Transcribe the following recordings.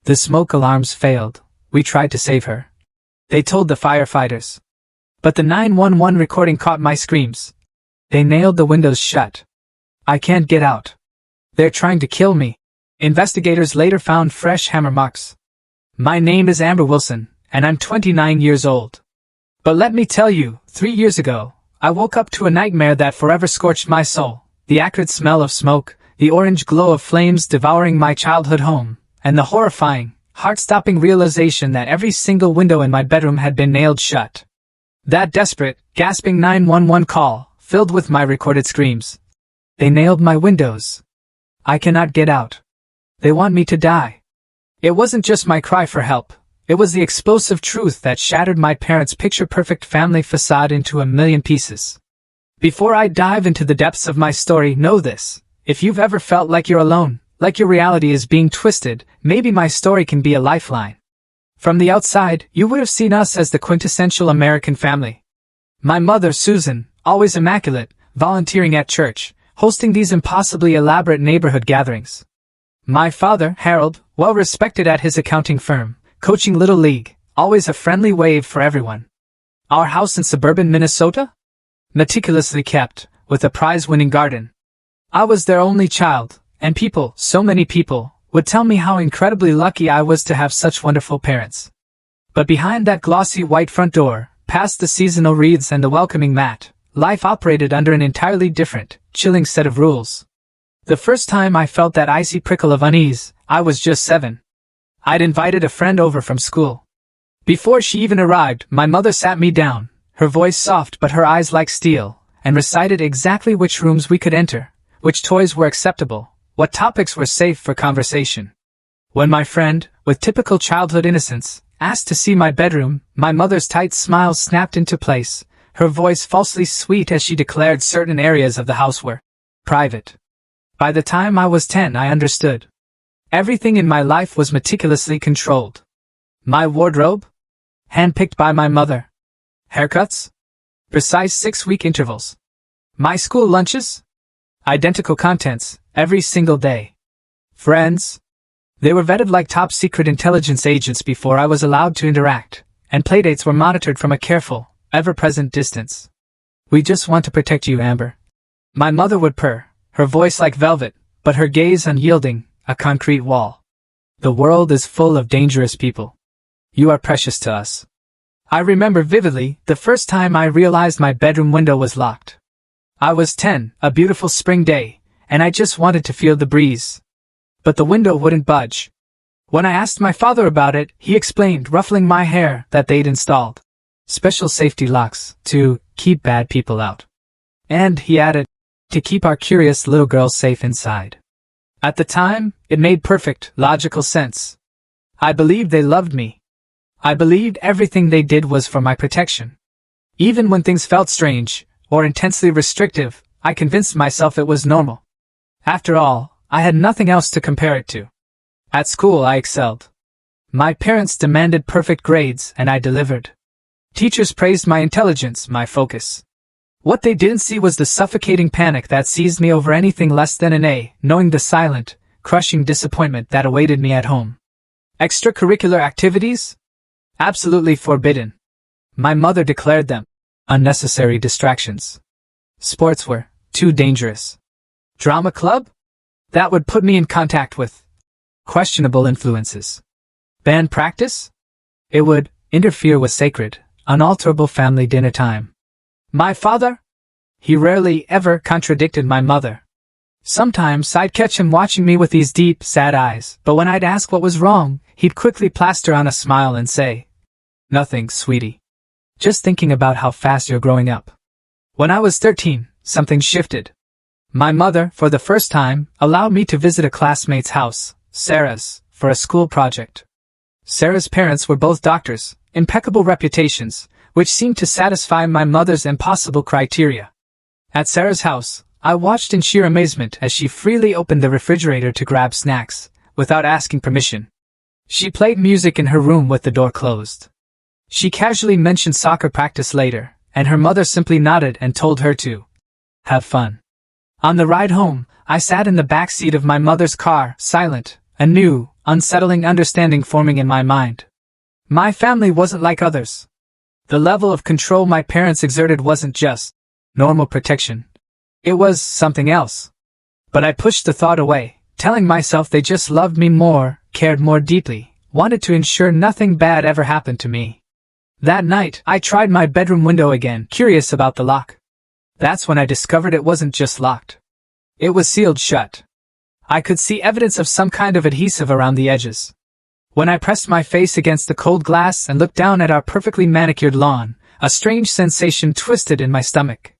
The smoke alarms failed. We tried to save her. They told the firefighters. But the 911 recording caught my screams. They nailed the windows shut. I can't get out. They're trying to kill me. Investigators later found fresh hammer marks. My name is Amber Wilson, and I'm 29 years old. But let me tell you, 3 years ago, I woke up to a nightmare that forever scorched my soul. The acrid smell of smoke, the orange glow of flames devouring my childhood home, and the horrifying, heart-stopping realization that every single window in my bedroom had been nailed shut. That desperate, gasping 911 call, filled with my recorded screams. They nailed my windows. I cannot get out. They want me to die. It wasn't just my cry for help. It was the explosive truth that shattered my parents' picture-perfect family facade into a million pieces. Before I dive into the depths of my story, know this. If you've ever felt like you're alone, like your reality is being twisted, maybe my story can be a lifeline. From the outside, you would have seen us as the quintessential American family. My mother, Susan, always immaculate, volunteering at church, hosting these impossibly elaborate neighborhood gatherings. My father, Harold, well-respected at his accounting firm, coaching Little League, always a friendly wave for everyone. Our house in suburban Minnesota? Meticulously kept, with a prize-winning garden. I was their only child, and people, so many people, would tell me how incredibly lucky I was to have such wonderful parents. But behind that glossy white front door, past the seasonal wreaths and the welcoming mat, life operated under an entirely different, chilling set of rules. The first time I felt that icy prickle of unease, I was just 7. I'd invited a friend over from school. Before she even arrived, my mother sat me down, her voice soft but her eyes like steel, and recited exactly which rooms we could enter, which toys were acceptable, what topics were safe for conversation. When my friend, with typical childhood innocence, asked to see my bedroom, my mother's tight smile snapped into place, her voice falsely sweet as she declared certain areas of the house were private. By the time I was 10, I understood. Everything in my life was meticulously controlled. My wardrobe? Handpicked by my mother. Haircuts? Precise 6-week intervals. My school lunches? Identical contents, every single day. Friends? They were vetted like top-secret intelligence agents before I was allowed to interact, and playdates were monitored from a careful, ever-present distance. We just want to protect you, Amber. My mother would purr, her voice like velvet, but her gaze unyielding, a concrete wall. The world is full of dangerous people. You are precious to us. I remember vividly the first time I realized my bedroom window was locked. I was 10, a beautiful spring day, and I just wanted to feel the breeze. But the window wouldn't budge. When I asked my father about it, he explained, ruffling my hair, that they'd installed special safety locks to keep bad people out. And, he added, to keep our curious little girls safe inside. At the time, it made perfect, logical sense. I believed they loved me. I believed everything they did was for my protection. Even when things felt strange, or intensely restrictive, I convinced myself it was normal. After all, I had nothing else to compare it to. At school I excelled. My parents demanded perfect grades, and I delivered. Teachers praised my intelligence, my focus. What they didn't see was the suffocating panic that seized me over anything less than an A, knowing the silent, crushing disappointment that awaited me at home. Extracurricular activities? Absolutely forbidden. My mother declared them unnecessary distractions. Sports were too dangerous. Drama club? That would put me in contact with questionable influences. Band practice? It would interfere with sacred, unalterable family dinner time. My father? He rarely ever contradicted my mother. Sometimes I'd catch him watching me with these deep, sad eyes, but when I'd ask what was wrong, he'd quickly plaster on a smile and say, "Nothing, sweetie. Just thinking about how fast you're growing up." When I was 13, something shifted. My mother, for the first time, allowed me to visit a classmate's house, Sarah's, for a school project. Sarah's parents were both doctors, impeccable reputations, which seemed to satisfy my mother's impossible criteria. At Sarah's house, I watched in sheer amazement as she freely opened the refrigerator to grab snacks, without asking permission. She played music in her room with the door closed. She casually mentioned soccer practice later, and her mother simply nodded and told her to have fun. On the ride home, I sat in the back seat of my mother's car, silent, a new, unsettling understanding forming in my mind. My family wasn't like others. The level of control my parents exerted wasn't just normal protection. It was something else. But I pushed the thought away, telling myself they just loved me more, cared more deeply, wanted to ensure nothing bad ever happened to me. That night, I tried my bedroom window again, curious about the lock. That's when I discovered it wasn't just locked. It was sealed shut. I could see evidence of some kind of adhesive around the edges. When I pressed my face against the cold glass and looked down at our perfectly manicured lawn, a strange sensation twisted in my stomach.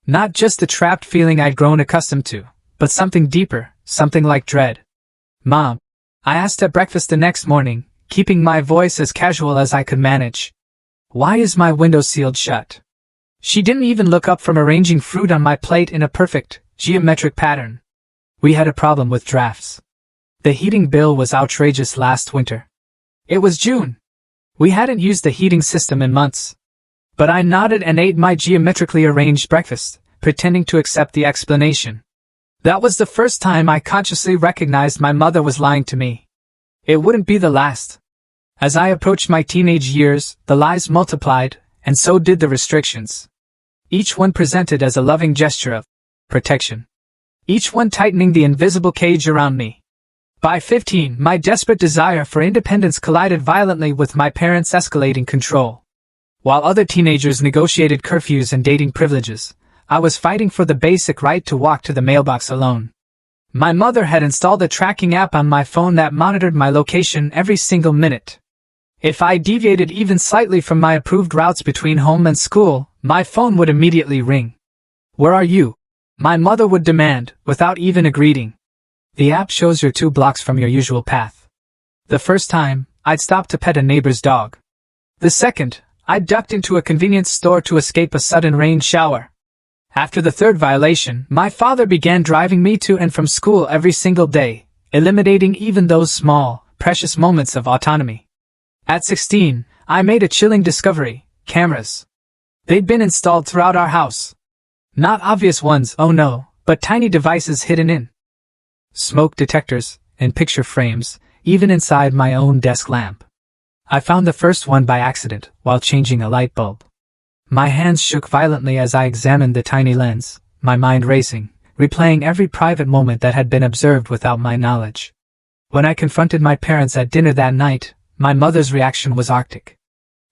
Not just the trapped feeling I'd grown accustomed to, but something deeper, something like dread. "Mom," I asked at breakfast the next morning, keeping my voice as casual as I could manage, "why is my window sealed shut?" She didn't even look up from arranging fruit on my plate in a perfect, geometric pattern. We had a problem with drafts. The heating bill was outrageous last winter. It was June. We hadn't used the heating system in months. But I nodded and ate my geometrically arranged breakfast, pretending to accept the explanation. That was the first time I consciously recognized my mother was lying to me. It wouldn't be the last. As I approached my teenage years, the lies multiplied, and so did the restrictions. Each one presented as a loving gesture of protection. Each one tightening the invisible cage around me. By 15, my desperate desire for independence collided violently with my parents' escalating control. While other teenagers negotiated curfews and dating privileges, I was fighting for the basic right to walk to the mailbox alone. My mother had installed a tracking app on my phone that monitored my location every single minute. If I deviated even slightly from my approved routes between home and school, my phone would immediately ring. "Where are you?" my mother would demand, without even a greeting. "The app shows you're 2 blocks from your usual path." The first time, I'd stopped to pet a neighbor's dog. The second, I ducked into a convenience store to escape a sudden rain shower. After the third violation, my father began driving me to and from school every single day, eliminating even those small, precious moments of autonomy. At 16, I made a chilling discovery: cameras. They'd been installed throughout our house. Not obvious ones, oh no, but tiny devices hidden in smoke detectors and picture frames, even inside my own desk lamp. I found the first one by accident while changing a light bulb. My hands shook violently as I examined the tiny lens, my mind racing, replaying every private moment that had been observed without my knowledge. When I confronted my parents at dinner that night, my mother's reaction was arctic.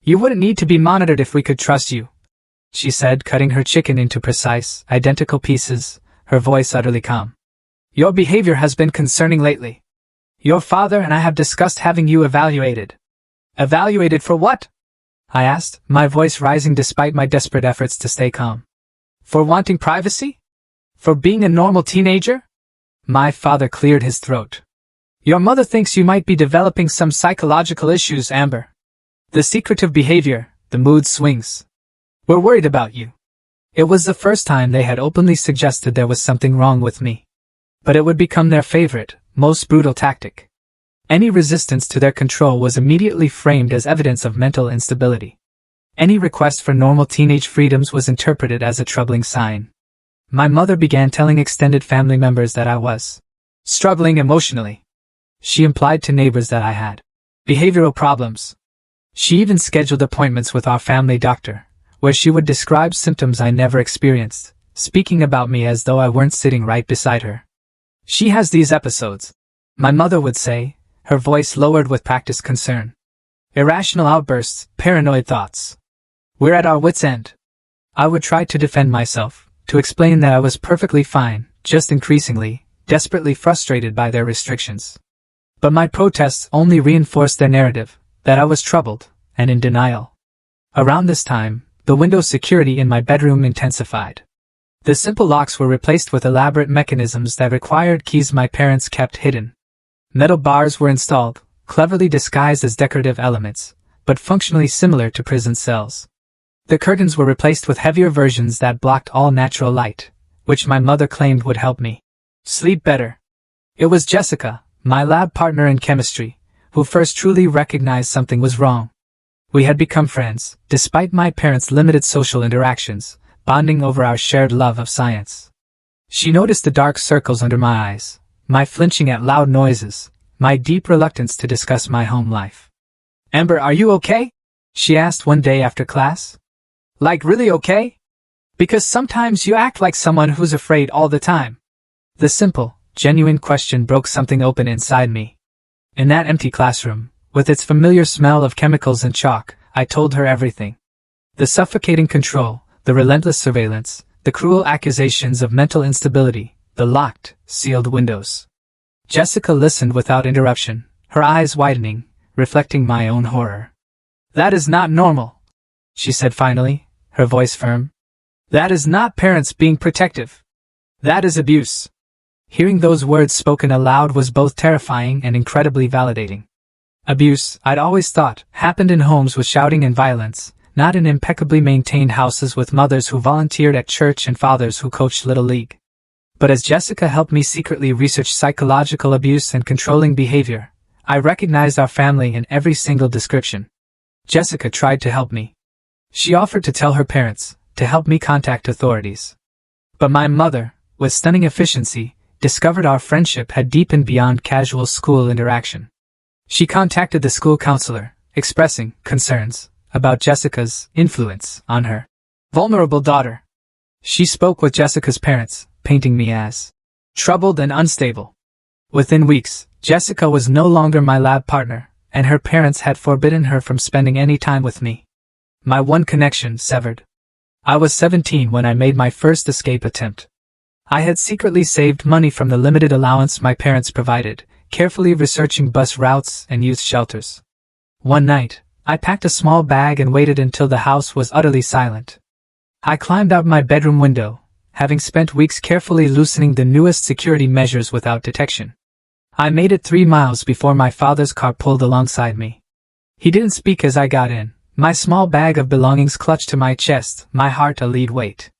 "You wouldn't need to be monitored if we could trust you," she said, cutting her chicken into precise, identical pieces, her voice utterly calm. "Your behavior has been concerning lately. Your father and I have discussed having you evaluated." "Evaluated for what?" I asked, my voice rising despite my desperate efforts to stay calm. "For wanting privacy? For being a normal teenager?" My father cleared his throat. "Your mother thinks you might be developing some psychological issues, Amber. The secretive behavior, the mood swings. We're worried about you." It was the first time they had openly suggested there was something wrong with me. But it would become their favorite, most brutal tactic. Any resistance to their control was immediately framed as evidence of mental instability. Any request for normal teenage freedoms was interpreted as a troubling sign. My mother began telling extended family members that I was struggling emotionally. She implied to neighbors that I had behavioral problems. She even scheduled appointments with our family doctor, where she would describe symptoms I never experienced, speaking about me as though I weren't sitting right beside her. "She has these episodes," my mother would say, her voice lowered with practiced concern. "Irrational outbursts, paranoid thoughts. We're at our wits' end." I would try to defend myself, to explain that I was perfectly fine, just increasingly, desperately frustrated by their restrictions. But my protests only reinforced their narrative, that I was troubled, and in denial. Around this time, the window security in my bedroom intensified. The simple locks were replaced with elaborate mechanisms that required keys my parents kept hidden. Metal bars were installed, cleverly disguised as decorative elements, but functionally similar to prison cells. The curtains were replaced with heavier versions that blocked all natural light, which my mother claimed would help me sleep better. It was Jessica, my lab partner in chemistry, who first truly recognized something was wrong. We had become friends, despite my parents' limited social interactions, bonding over our shared love of science. She noticed the dark circles under my eyes, my flinching at loud noises, my deep reluctance to discuss my home life. "Amber, are you okay?" she asked one day after class. "Like really okay? Because sometimes you act like someone who's afraid all the time." The simple, genuine question broke something open inside me. In that empty classroom, with its familiar smell of chemicals and chalk, I told her everything. The suffocating control, the relentless surveillance, the cruel accusations of mental instability, the locked, sealed windows. Jessica listened without interruption, her eyes widening, reflecting my own horror. "That is not normal," she said finally, her voice firm. "That is not parents being protective. That is abuse." Hearing those words spoken aloud was both terrifying and incredibly validating. Abuse, I'd always thought, happened in homes with shouting and violence, not in impeccably maintained houses with mothers who volunteered at church and fathers who coached Little League. But as Jessica helped me secretly research psychological abuse and controlling behavior, I recognized our family in every single description. Jessica tried to help me. She offered to tell her parents, to help me contact authorities. But my mother, with stunning efficiency, discovered our friendship had deepened beyond casual school interaction. She contacted the school counselor, expressing concerns about Jessica's influence on her vulnerable daughter. She spoke with Jessica's parents, painting me as troubled and unstable. Within weeks, Jessica was no longer my lab partner, and her parents had forbidden her from spending any time with me. My one connection severed. I was 17 when I made my first escape attempt. I had secretly saved money from the limited allowance my parents provided, carefully researching bus routes and youth shelters. One night, I packed a small bag and waited until the house was utterly silent. I climbed out my bedroom window, having spent weeks carefully loosening the newest security measures without detection. I made it 3 miles before my father's car pulled alongside me. He didn't speak as I got in, my small bag of belongings clutched to my chest, my heart a lead weight.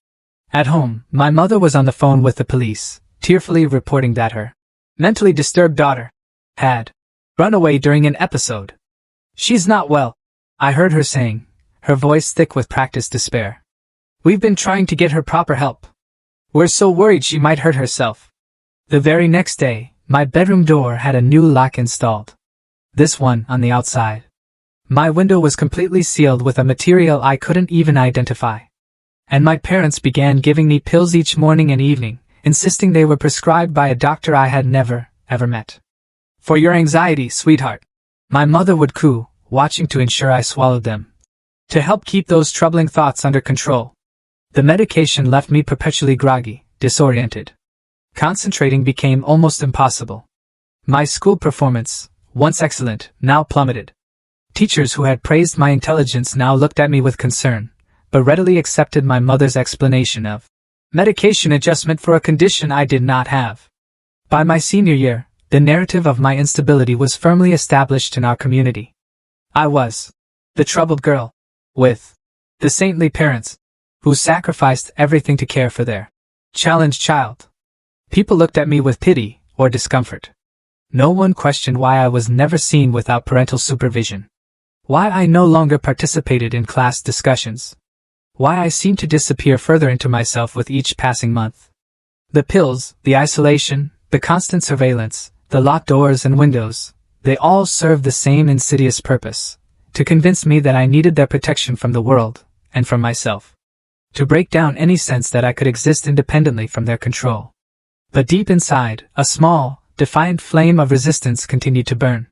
At home, my mother was on the phone with the police, tearfully reporting that her mentally disturbed daughter had run away during an episode. "She's not well," I heard her saying, her voice thick with practiced despair. "We've been trying to get her proper help. We're so worried she might hurt herself." The very next day, my bedroom door had a new lock installed. This one on the outside. My window was completely sealed with a material I couldn't even identify. And my parents began giving me pills each morning and evening, insisting they were prescribed by a doctor I had never, ever met. "For your anxiety, sweetheart," my mother would coo, watching to ensure I swallowed them. To help keep those troubling thoughts under control. The medication left me perpetually groggy, disoriented. Concentrating became almost impossible. My school performance, once excellent, now plummeted. Teachers who had praised my intelligence now looked at me with concern, but readily accepted my mother's explanation of medication adjustment for a condition I did not have. By my senior year, the narrative of my instability was firmly established in our community. I was the troubled girl, with the saintly parents, who sacrificed everything to care for their challenged child. People looked at me with pity or discomfort. No one questioned why I was never seen without parental supervision. Why I no longer participated in class discussions. Why I seemed to disappear further into myself with each passing month. The pills, the isolation, the constant surveillance, the locked doors and windows, they all served the same insidious purpose, to convince me that I needed their protection from the world, and from myself. To break down any sense that I could exist independently from their control. But deep inside, a small, defiant flame of resistance continued to burn.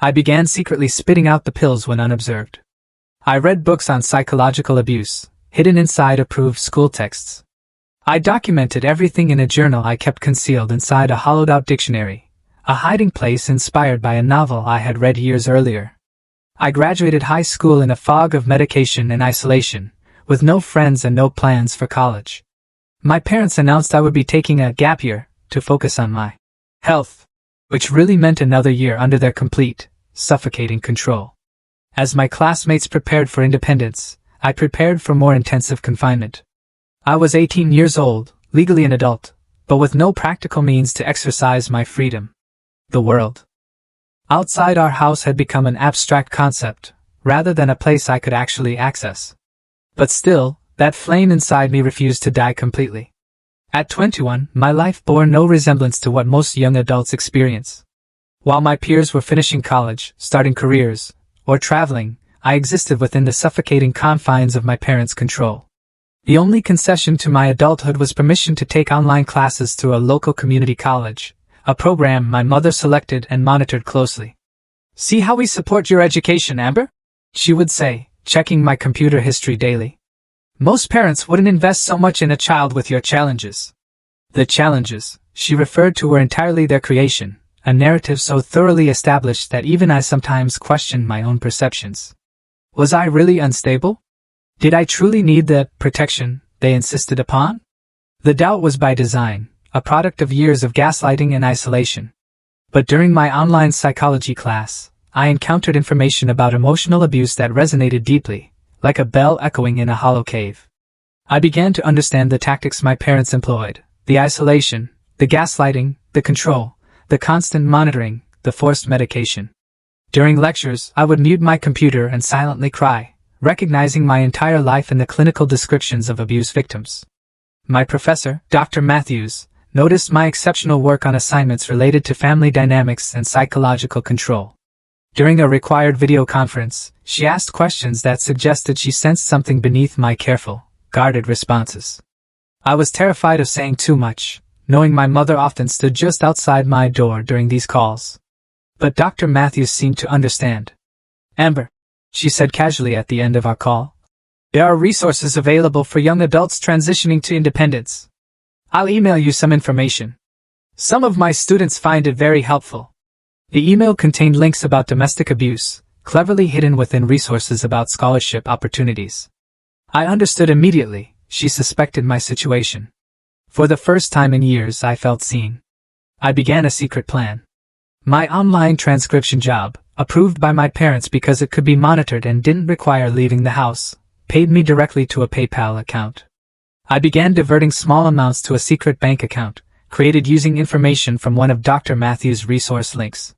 I began secretly spitting out the pills when unobserved. I read books on psychological abuse, hidden inside approved school texts. I documented everything in a journal I kept concealed inside a hollowed-out dictionary, a hiding place inspired by a novel I had read years earlier. I graduated high school in a fog of medication and isolation, with no friends and no plans for college. My parents announced I would be taking a gap year to focus on my health, which really meant another year under their complete, suffocating control. As my classmates prepared for independence, I prepared for more intensive confinement. I was 18 years old, legally an adult, but with no practical means to exercise my freedom. The world outside our house had become an abstract concept, rather than a place I could actually access. But still, that flame inside me refused to die completely. At 21, my life bore no resemblance to what most young adults experience. While my peers were finishing college, starting careers, or traveling, I existed within the suffocating confines of my parents' control. The only concession to my adulthood was permission to take online classes through a local community college, a program my mother selected and monitored closely. "See how we support your education, Amber?" she would say, checking my computer history daily. "Most parents wouldn't invest so much in a child with your challenges." The challenges she referred to were entirely their creation, a narrative so thoroughly established that even I sometimes questioned my own perceptions. Was I really unstable? Did I truly need the protection they insisted upon? The doubt was by design, a product of years of gaslighting and isolation. But during my online psychology class, I encountered information about emotional abuse that resonated deeply, like a bell echoing in a hollow cave. I began to understand the tactics my parents employed: the isolation, the gaslighting, the control, the constant monitoring, the forced medication. During lectures, I would mute my computer and silently cry, recognizing my entire life in the clinical descriptions of abuse victims. My professor, Dr. Matthews, noticed my exceptional work on assignments related to family dynamics and psychological control. During a required video conference, she asked questions that suggested she sensed something beneath my careful, guarded responses. I was terrified of saying too much, knowing my mother often stood just outside my door during these calls. But Dr. Matthews seemed to understand. "Amber," she said casually at the end of our call, "there are resources available for young adults transitioning to independence. I'll email you some information. Some of my students find it very helpful." The email contained links about domestic abuse, cleverly hidden within resources about scholarship opportunities. I understood immediately. She suspected my situation. For the first time in years, I felt seen. I began a secret plan. My online transcription job, approved by my parents because it could be monitored and didn't require leaving the house, paid me directly to a PayPal account. I began diverting small amounts to a secret bank account, created using information from one of Dr. Matthews' resource links.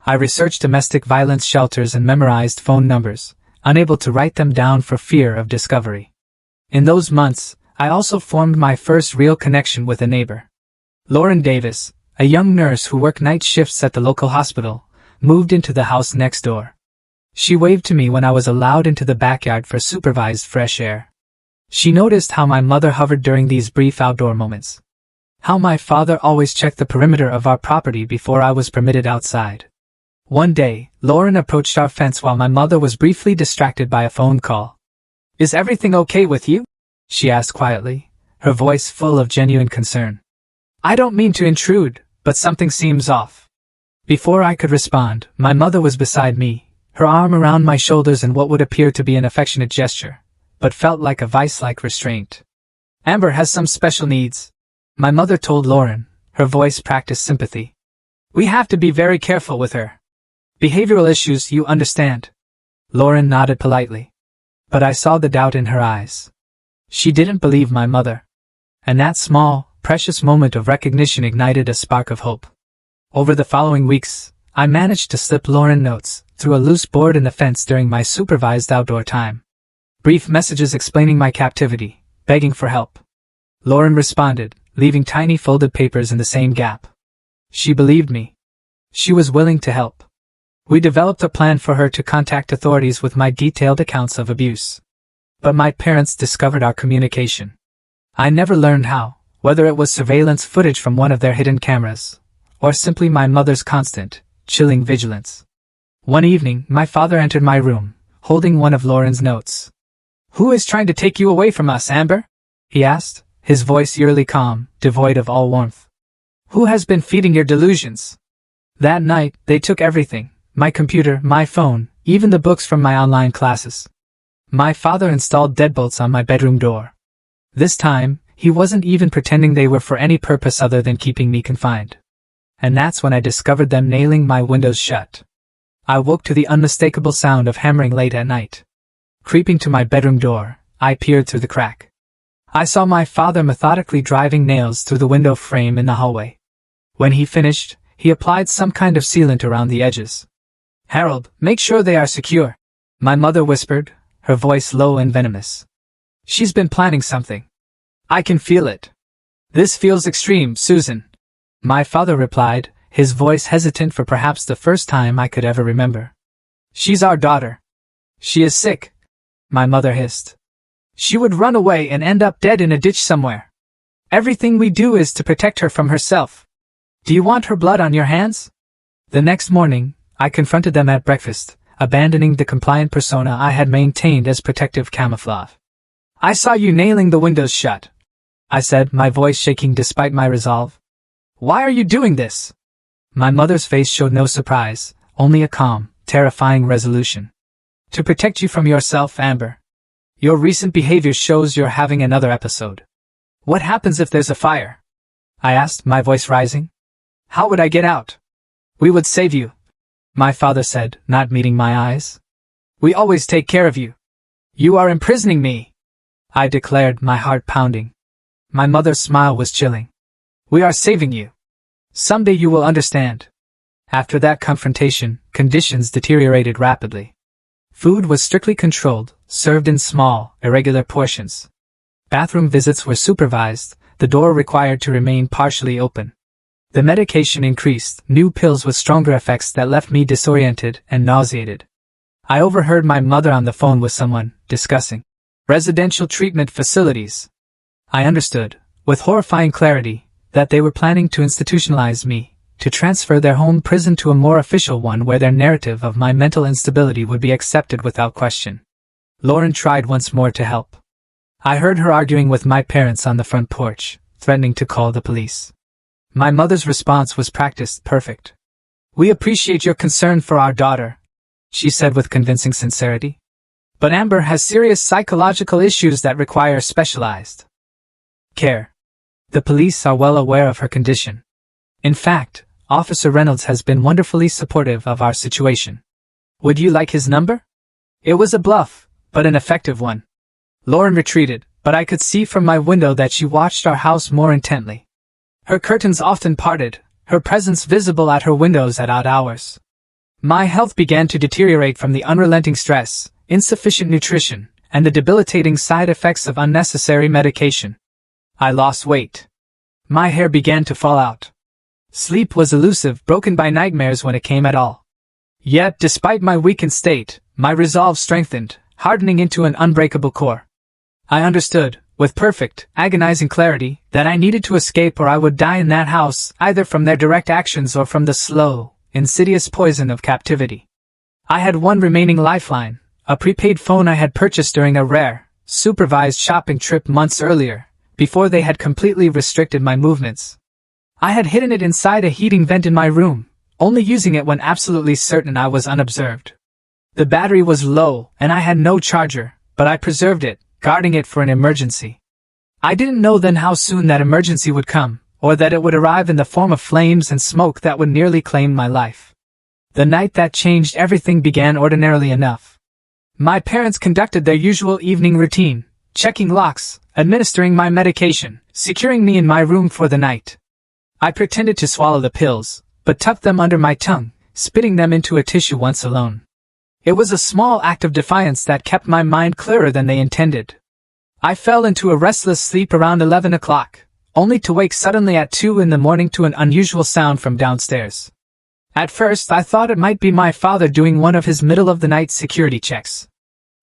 I researched domestic violence shelters and memorized phone numbers, unable to write them down for fear of discovery. In those months, I also formed my first real connection with a neighbor. Lauren Davis, a young nurse who worked night shifts at the local hospital, moved into the house next door. She waved to me when I was allowed into the backyard for supervised fresh air. She noticed how my mother hovered during these brief outdoor moments. How my father always checked the perimeter of our property before I was permitted outside. One day, Lauren approached our fence while my mother was briefly distracted by a phone call. "Is everything okay with you?" she asked quietly, her voice full of genuine concern. "I don't mean to intrude, but something seems off." Before I could respond, my mother was beside me, her arm around my shoulders in what would appear to be an affectionate gesture, but felt like a vice-like restraint. "Amber has some special needs," my mother told Lauren, her voice practiced sympathy. "We have to be very careful with her. Behavioral issues, you understand." Lauren nodded politely. But I saw the doubt in her eyes. She didn't believe my mother. And that small, precious moment of recognition ignited a spark of hope. Over the following weeks, I managed to slip Lauren notes through a loose board in the fence during my supervised outdoor time. Brief messages explaining my captivity, begging for help. Lauren responded, leaving tiny folded papers in the same gap. She believed me. She was willing to help. We developed a plan for her to contact authorities with my detailed accounts of abuse. But my parents discovered our communication. I never learned how, whether it was surveillance footage from one of their hidden cameras, or simply my mother's constant, chilling vigilance. One evening, my father entered my room, holding one of Lauren's notes. "Who is trying to take you away from us, Amber?" he asked, his voice eerily calm, devoid of all warmth. "Who has been feeding your delusions?" That night, they took everything. My computer, my phone, even the books from my online classes. My father installed deadbolts on my bedroom door. This time, he wasn't even pretending they were for any purpose other than keeping me confined. And that's when I discovered them nailing my windows shut. I woke to the unmistakable sound of hammering late at night. Creeping to my bedroom door, I peered through the crack. I saw my father methodically driving nails through the window frame in the hallway. When he finished, he applied some kind of sealant around the edges. "Harold, make sure they are secure," my mother whispered, her voice low and venomous. "She's been planning something. I can feel it." "This feels extreme, Susan," my father replied, his voice hesitant for perhaps the first time I could ever remember. "She's our daughter. She is sick," my mother hissed. "She would run away and end up dead in a ditch somewhere. Everything we do is to protect her from herself. Do you want her blood on your hands?" The next morning, I confronted them at breakfast, abandoning the compliant persona I had maintained as protective camouflage. "I saw you nailing the windows shut," I said, my voice shaking despite my resolve. "Why are you doing this?" My mother's face showed no surprise, only a calm, terrifying resolution. "To protect you from yourself, Amber. Your recent behavior shows you're having another episode." "What happens if there's a fire?" I asked, my voice rising. "How would I get out?" "We would save you," my father said, not meeting my eyes. "We always take care of you." "You are imprisoning me," I declared, my heart pounding. My mother's smile was chilling. "We are saving you. Someday you will understand." After that confrontation, conditions deteriorated rapidly. Food was strictly controlled, served in small, irregular portions. Bathroom visits were supervised, the door required to remain partially open. The medication increased, new pills with stronger effects that left me disoriented and nauseated. I overheard my mother on the phone with someone, discussing residential treatment facilities. I understood, with horrifying clarity, that they were planning to institutionalize me, to transfer their home prison to a more official one where their narrative of my mental instability would be accepted without question. Lauren tried once more to help. I heard her arguing with my parents on the front porch, threatening to call the police. My mother's response was practiced perfect. "We appreciate your concern for our daughter," she said with convincing sincerity. "But Amber has serious psychological issues that require specialized care. The police are well aware of her condition. In fact, Officer Reynolds has been wonderfully supportive of our situation. Would you like his number?" It was a bluff, but an effective one. Lauren retreated, but I could see from my window that she watched our house more intently. Her curtains often parted, her presence visible at her windows at odd hours. My health began to deteriorate from the unrelenting stress, insufficient nutrition, and the debilitating side effects of unnecessary medication. I lost weight. My hair began to fall out. Sleep was elusive, broken by nightmares when it came at all. Yet, despite my weakened state, my resolve strengthened, hardening into an unbreakable core. I understood, with perfect, agonizing clarity, that I needed to escape or I would die in that house, either from their direct actions or from the slow, insidious poison of captivity. I had one remaining lifeline, a prepaid phone I had purchased during a rare, supervised shopping trip months earlier, before they had completely restricted my movements. I had hidden it inside a heating vent in my room, only using it when absolutely certain I was unobserved. The battery was low, and I had no charger, but I preserved it, guarding it for an emergency. I didn't know then how soon that emergency would come, or that it would arrive in the form of flames and smoke that would nearly claim my life. The night that changed everything began ordinarily enough. My parents conducted their usual evening routine, checking locks, administering my medication, securing me in my room for the night. I pretended to swallow the pills, but tucked them under my tongue, spitting them into a tissue once alone. It was a small act of defiance that kept my mind clearer than they intended. I fell into a restless sleep around 11 o'clock, only to wake suddenly at 2 in the morning to an unusual sound from downstairs. At first I thought it might be my father doing one of his middle-of-the-night security checks.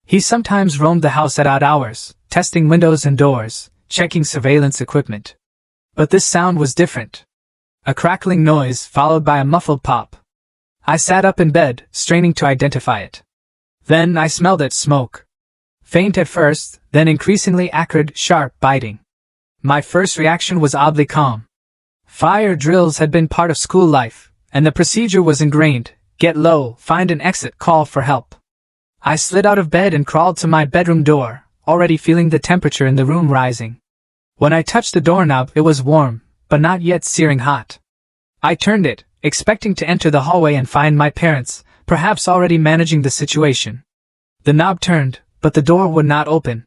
He sometimes roamed the house at odd hours, testing windows and doors, checking surveillance equipment. But this sound was different. A crackling noise followed by a muffled pop. I sat up in bed, straining to identify it. Then I smelled it, smoke. Faint at first, then increasingly acrid, sharp, biting. My first reaction was oddly calm. Fire drills had been part of school life, and the procedure was ingrained: get low, find an exit, call for help. I slid out of bed and crawled to my bedroom door, already feeling the temperature in the room rising. When I touched the doorknob, it was warm, but not yet searing hot. I turned it, expecting to enter the hallway and find my parents, perhaps already managing the situation. The knob turned, but the door would not open.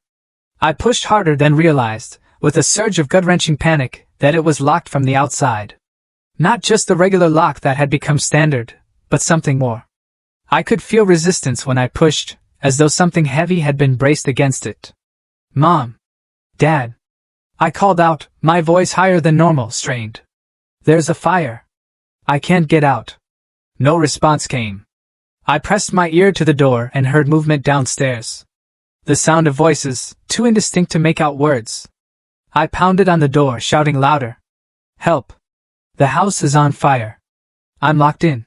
I pushed harder, then realized, with a surge of gut-wrenching panic, that it was locked from the outside. Not just the regular lock that had become standard, but something more. I could feel resistance when I pushed, as though something heavy had been braced against it. "Mom! Dad!" I called out, my voice higher than normal, strained. "There's a fire." I can't get out. No response came. I pressed my ear to the door and heard movement downstairs. The sound of voices, too indistinct to make out words. I pounded on the door, shouting louder. Help! The house is on fire. I'm locked in.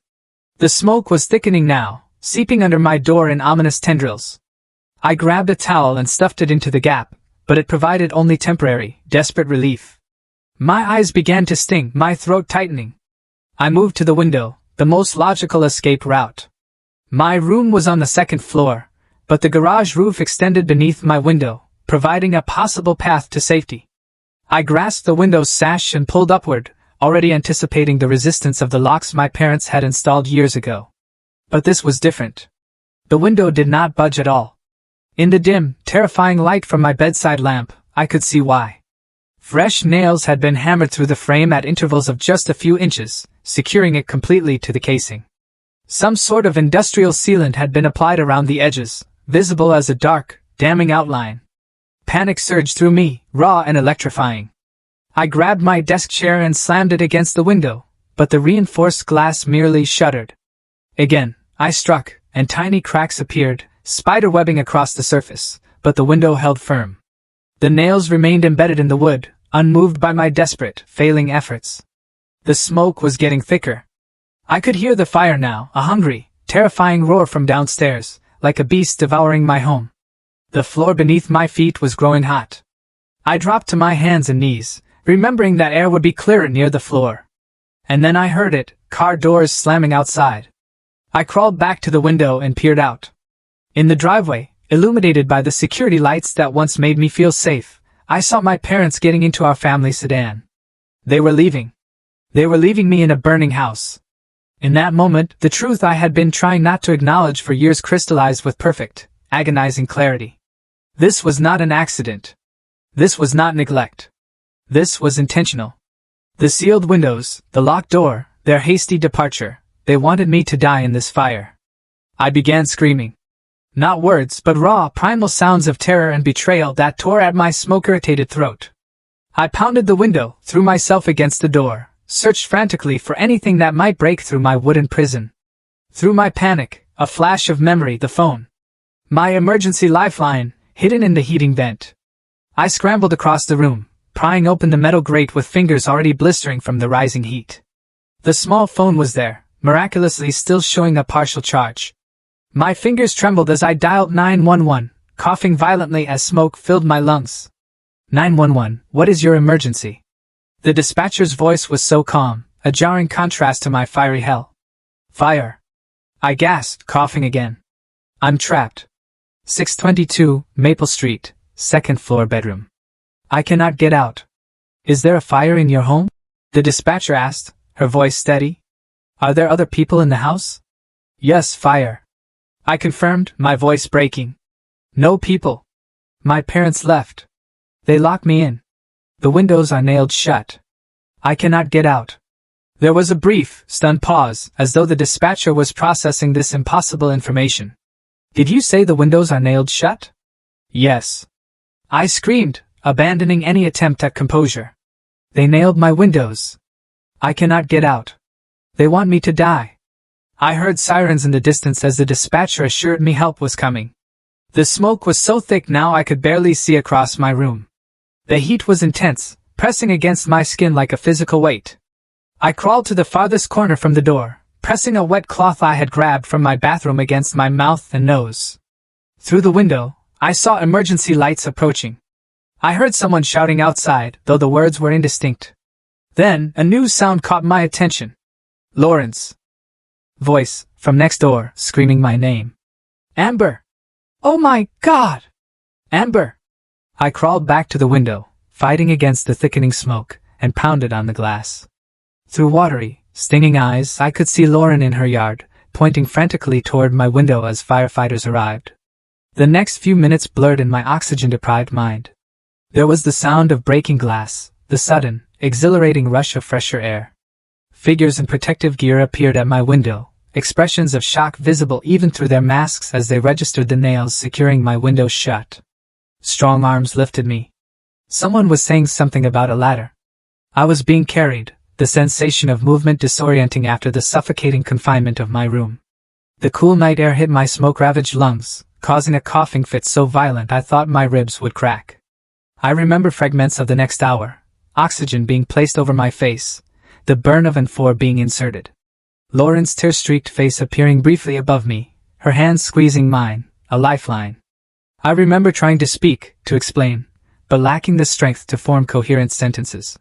The smoke was thickening now, seeping under my door in ominous tendrils. I grabbed a towel and stuffed it into the gap, but it provided only temporary, desperate relief. My eyes began to sting, my throat tightening. I moved to the window, the most logical escape route. My room was on the second floor, but the garage roof extended beneath my window, providing a possible path to safety. I grasped the window's sash and pulled upward, already anticipating the resistance of the locks my parents had installed years ago. But this was different. The window did not budge at all. In the dim, terrifying light from my bedside lamp, I could see why. Fresh nails had been hammered through the frame at intervals of just a few inches, securing it completely to the casing. Some sort of industrial sealant had been applied around the edges, visible as a dark, damning outline. Panic surged through me, raw and electrifying. I grabbed my desk chair and slammed it against the window, but the reinforced glass merely shuddered. Again, I struck, and tiny cracks appeared, spiderwebbing across the surface, but the window held firm. The nails remained embedded in the wood, unmoved by my desperate, failing efforts. The smoke was getting thicker. I could hear the fire now, a hungry, terrifying roar from downstairs, like a beast devouring my home. The floor beneath my feet was growing hot. I dropped to my hands and knees, remembering that air would be clearer near the floor. And then I heard it, car doors slamming outside. I crawled back to the window and peered out. In the driveway, illuminated by the security lights that once made me feel safe, I saw my parents getting into our family sedan. They were leaving. They were leaving me in a burning house. In that moment, the truth I had been trying not to acknowledge for years crystallized with perfect, agonizing clarity. This was not an accident. This was not neglect. This was intentional. The sealed windows, the locked door, their hasty departure, they wanted me to die in this fire. I began screaming. Not words, but raw, primal sounds of terror and betrayal that tore at my smoke-irritated throat. I pounded the window, threw myself against the door, searched frantically for anything that might break through my wooden prison. Through my panic, a flash of memory, the phone. My emergency lifeline, hidden in the heating vent. I scrambled across the room, prying open the metal grate with fingers already blistering from the rising heat. The small phone was there, miraculously still showing a partial charge. My fingers trembled as I dialed 911, coughing violently as smoke filled my lungs. 911, what is your emergency? The dispatcher's voice was so calm, a jarring contrast to my fiery hell. Fire. I gasped, coughing again. I'm trapped. 622, Maple Street, second floor bedroom. I cannot get out. Is there a fire in your home? The dispatcher asked, her voice steady. Are there other people in the house? Yes, fire. I confirmed, my voice breaking. No people. My parents left. They locked me in. The windows are nailed shut. I cannot get out. There was a brief, stunned pause, as though the dispatcher was processing this impossible information. Did you say the windows are nailed shut? Yes. I screamed, abandoning any attempt at composure. They nailed my windows. I cannot get out. They want me to die. I heard sirens in the distance as the dispatcher assured me help was coming. The smoke was so thick now I could barely see across my room. The heat was intense, pressing against my skin like a physical weight. I crawled to the farthest corner from the door, pressing a wet cloth I had grabbed from my bathroom against my mouth and nose. Through the window, I saw emergency lights approaching. I heard someone shouting outside, though the words were indistinct. Then, a new sound caught my attention. Lawrence. Voice, from next door, screaming my name. Amber! Oh my God! Amber! I crawled back to the window, fighting against the thickening smoke, and pounded on the glass. Through watery, stinging eyes, I could see Lauren in her yard, pointing frantically toward my window as firefighters arrived. The next few minutes blurred in my oxygen-deprived mind. There was the sound of breaking glass, the sudden, exhilarating rush of fresher air. Figures in protective gear appeared at my window, expressions of shock visible even through their masks as they registered the nails securing my window shut. Strong arms lifted me. Someone was saying something about a ladder. I was being carried, the sensation of movement disorienting after the suffocating confinement of my room. The cool night air hit my smoke-ravaged lungs, causing a coughing fit so violent I thought my ribs would crack. I remember fragments of the next hour, oxygen being placed over my face, the burn of N4 being inserted. Lauren's tear-streaked face appearing briefly above me, her hands squeezing mine, a lifeline. I remember trying to speak, to explain, but lacking the strength to form coherent sentences.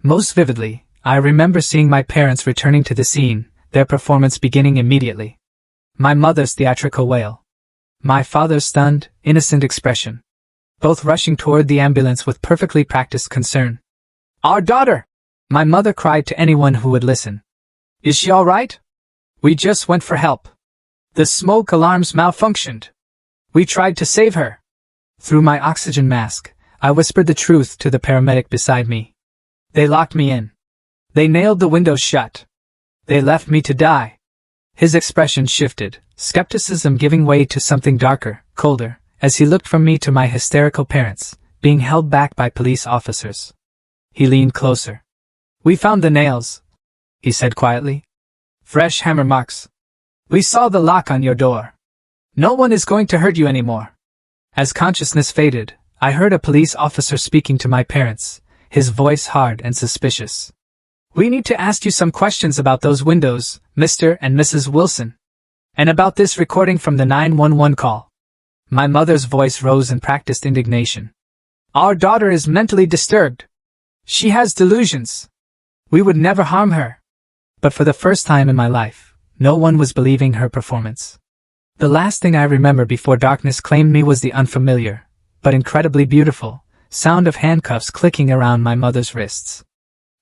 Most vividly, I remember seeing my parents returning to the scene, their performance beginning immediately. My mother's theatrical wail. My father's stunned, innocent expression. Both rushing toward the ambulance with perfectly practiced concern. "Our daughter!" my mother cried to anyone who would listen. "Is she all right? We just went for help. The smoke alarms malfunctioned. We tried to save her." Through my oxygen mask, I whispered the truth to the paramedic beside me. "They locked me in. They nailed the windows shut. They left me to die." His expression shifted, skepticism giving way to something darker, colder, as he looked from me to my hysterical parents, being held back by police officers. He leaned closer. "We found the nails," he said quietly. "Fresh hammer marks. We saw the lock on your door. No one is going to hurt you anymore." As consciousness faded, I heard a police officer speaking to my parents, his voice hard and suspicious. "We need to ask you some questions about those windows, Mr. and Mrs. Wilson. And about this recording from the 911 call." My mother's voice rose in practiced indignation. "Our daughter is mentally disturbed. She has delusions. We would never harm her." But for the first time in my life, no one was believing her performance. The last thing I remember before darkness claimed me was the unfamiliar, but incredibly beautiful, sound of handcuffs clicking around my mother's wrists.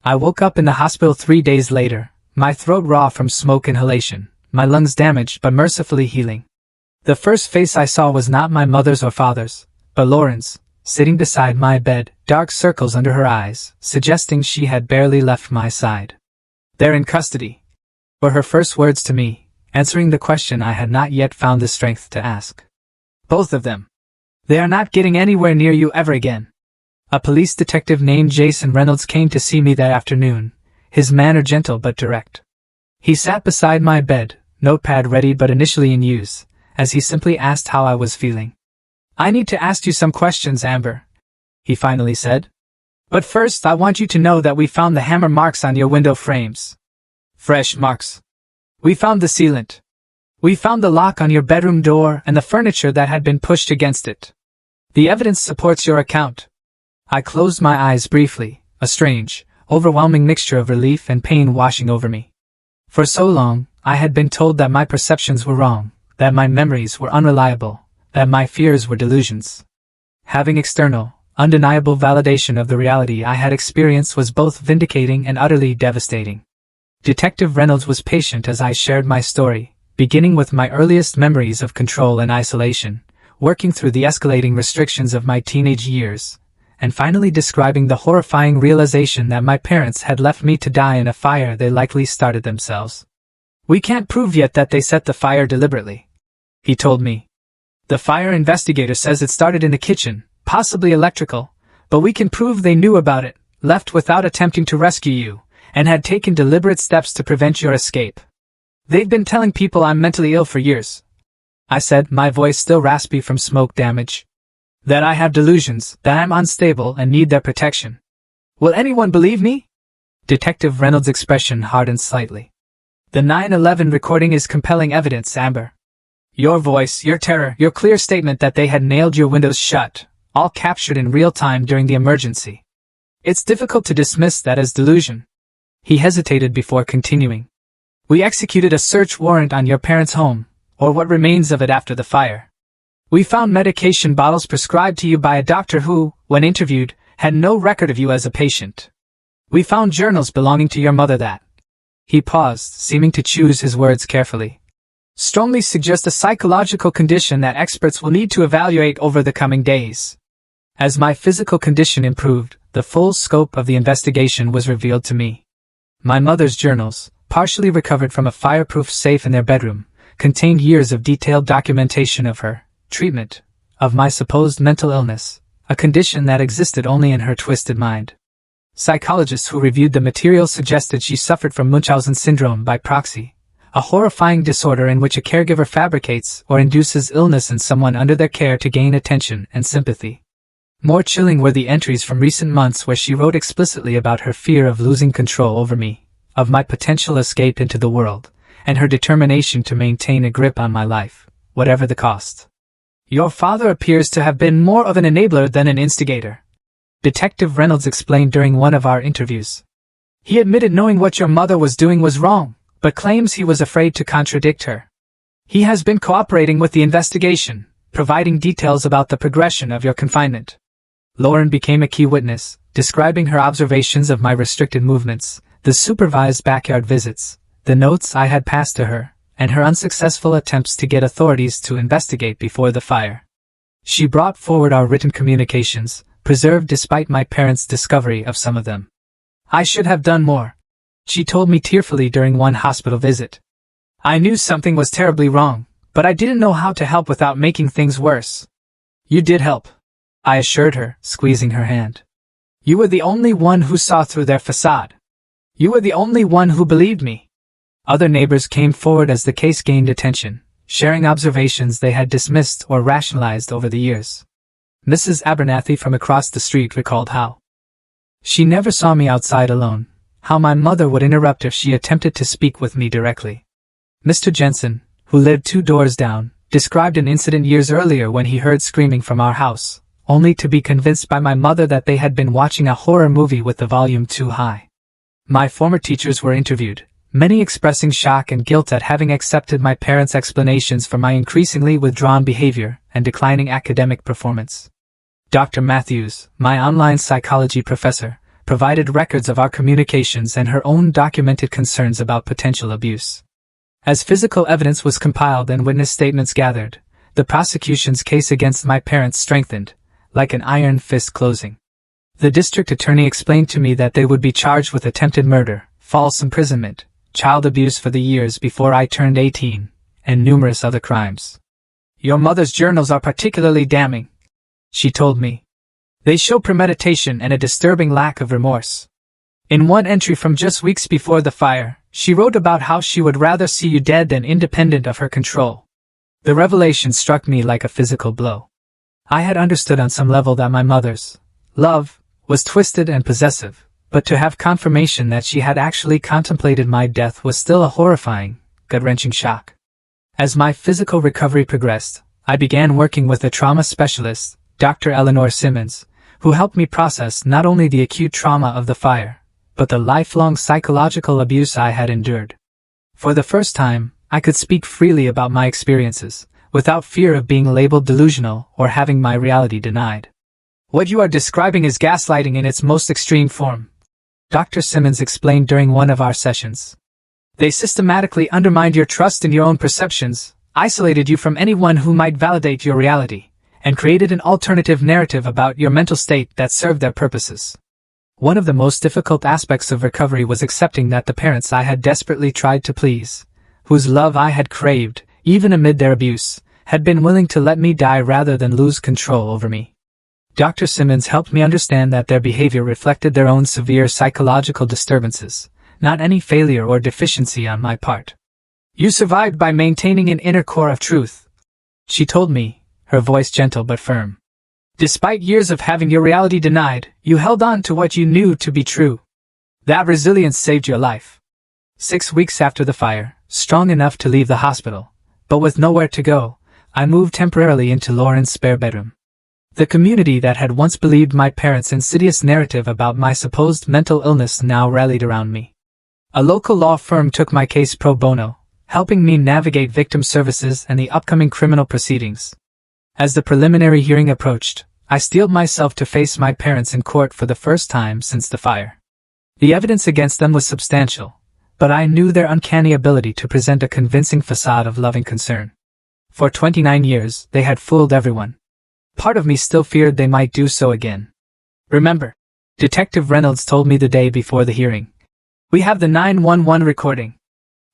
I woke up in the hospital 3 days later, my throat raw from smoke inhalation, my lungs damaged but mercifully healing. The first face I saw was not my mother's or father's, but Lauren's, sitting beside my bed, dark circles under her eyes, suggesting she had barely left my side. "They're in custody," were her first words to me, answering the question I had not yet found the strength to ask. "Both of them. They are not getting anywhere near you ever again." A police detective named Jason Reynolds came to see me that afternoon, his manner gentle but direct. He sat beside my bed, notepad ready but initially in use, as he simply asked how I was feeling. "I need to ask you some questions, Amber," he finally said. "But first I want you to know that we found the hammer marks on your window frames. Fresh marks. We found the sealant. We found the lock on your bedroom door and the furniture that had been pushed against it. The evidence supports your account." I closed my eyes briefly, a strange, overwhelming mixture of relief and pain washing over me. For so long, I had been told that my perceptions were wrong, that my memories were unreliable, that my fears were delusions. Having external, undeniable validation of the reality I had experienced was both vindicating and utterly devastating. Detective Reynolds was patient as I shared my story, beginning with my earliest memories of control and isolation, working through the escalating restrictions of my teenage years, and finally describing the horrifying realization that my parents had left me to die in a fire they likely started themselves. "We can't prove yet that they set the fire deliberately," he told me. "The fire investigator says it started in the kitchen, possibly electrical, but we can prove they knew about it, left without attempting to rescue you, and had taken deliberate steps to prevent your escape. They've been telling people I'm mentally ill for years," I said, my voice still raspy from smoke damage. "That I have delusions, that I'm unstable and need their protection. Will anyone believe me?" Detective Reynolds' expression hardened slightly. "The 9/11 recording is compelling evidence, Amber. Your voice, your terror, your clear statement that they had nailed your windows shut, all captured in real time during the emergency. It's difficult to dismiss that as delusion." He hesitated before continuing. "We executed a search warrant on your parents' home, or what remains of it after the fire. We found medication bottles prescribed to you by a doctor who, when interviewed, had no record of you as a patient. We found journals belonging to your mother that—" He paused, seeming to choose his words carefully. "Strongly suggest a psychological condition that experts will need to evaluate over the coming days." As my physical condition improved, the full scope of the investigation was revealed to me. My mother's journals, partially recovered from a fireproof safe in their bedroom, contained years of detailed documentation of her treatment, of my supposed mental illness, a condition that existed only in her twisted mind. Psychologists who reviewed the material suggested she suffered from Munchausen syndrome by proxy, a horrifying disorder in which a caregiver fabricates or induces illness in someone under their care to gain attention and sympathy. More chilling were the entries from recent months where she wrote explicitly about her fear of losing control over me, of my potential escape into the world, and her determination to maintain a grip on my life, whatever the cost. Your father appears to have been more of an enabler than an instigator, Detective Reynolds explained during one of our interviews. He admitted knowing what your mother was doing was wrong, but claims he was afraid to contradict her. He has been cooperating with the investigation, providing details about the progression of your confinement. Lauren became a key witness, describing her observations of my restricted movements, the supervised backyard visits, the notes I had passed to her, and her unsuccessful attempts to get authorities to investigate before the fire. She brought forward our written communications, preserved despite my parents' discovery of some of them. I should have done more, she told me tearfully during one hospital visit. I knew something was terribly wrong, but I didn't know how to help without making things worse. You did help, I assured her, squeezing her hand. You were the only one who saw through their facade. You were the only one who believed me. Other neighbors came forward as the case gained attention, sharing observations they had dismissed or rationalized over the years. Mrs. Abernathy from across the street recalled how she never saw me outside alone, how my mother would interrupt if she attempted to speak with me directly. Mr. Jensen, who lived 2 doors down, described an incident years earlier when he heard screaming from our house, only to be convinced by my mother that they had been watching a horror movie with the volume too high. My former teachers were interviewed, many expressing shock and guilt at having accepted my parents' explanations for my increasingly withdrawn behavior and declining academic performance. Dr. Matthews, my online psychology professor, provided records of our communications and her own documented concerns about potential abuse. As physical evidence was compiled and witness statements gathered, the prosecution's case against my parents strengthened, like an iron fist closing. The district attorney explained to me that they would be charged with attempted murder, false imprisonment, child abuse for the years before I turned 18, and numerous other crimes. Your mother's journals are particularly damning, she told me. They show premeditation and a disturbing lack of remorse. In one entry from just weeks before the fire, she wrote about how she would rather see you dead than independent of her control. The revelation struck me like a physical blow. I had understood on some level that my mother's love was twisted and possessive, but to have confirmation that she had actually contemplated my death was still a horrifying, gut-wrenching shock. As my physical recovery progressed, I began working with a trauma specialist, Dr. Eleanor Simmons, who helped me process not only the acute trauma of the fire, but the lifelong psychological abuse I had endured. For the first time, I could speak freely about my experiences, without fear of being labeled delusional or having my reality denied. What you are describing is gaslighting in its most extreme form, Dr. Simmons explained during one of our sessions. They systematically undermined your trust in your own perceptions, isolated you from anyone who might validate your reality, and created an alternative narrative about your mental state that served their purposes. One of the most difficult aspects of recovery was accepting that the parents I had desperately tried to please, whose love I had craved, even amid their abuse, had been willing to let me die rather than lose control over me. Dr. Simmons helped me understand that their behavior reflected their own severe psychological disturbances, not any failure or deficiency on my part. You survived by maintaining an inner core of truth, she told me, her voice gentle but firm. Despite years of having your reality denied, you held on to what you knew to be true. That resilience saved your life. 6 weeks after the fire, strong enough to leave the hospital, but with nowhere to go, I moved temporarily into Lauren's spare bedroom. The community that had once believed my parents' insidious narrative about my supposed mental illness now rallied around me. A local law firm took my case pro bono, helping me navigate victim services and the upcoming criminal proceedings. As the preliminary hearing approached, I steeled myself to face my parents in court for the first time since the fire. The evidence against them was substantial, but I knew their uncanny ability to present a convincing facade of loving concern. For 29 years, they had fooled everyone. Part of me still feared they might do so again. Remember, Detective Reynolds told me the day before the hearing. We have the 911 recording.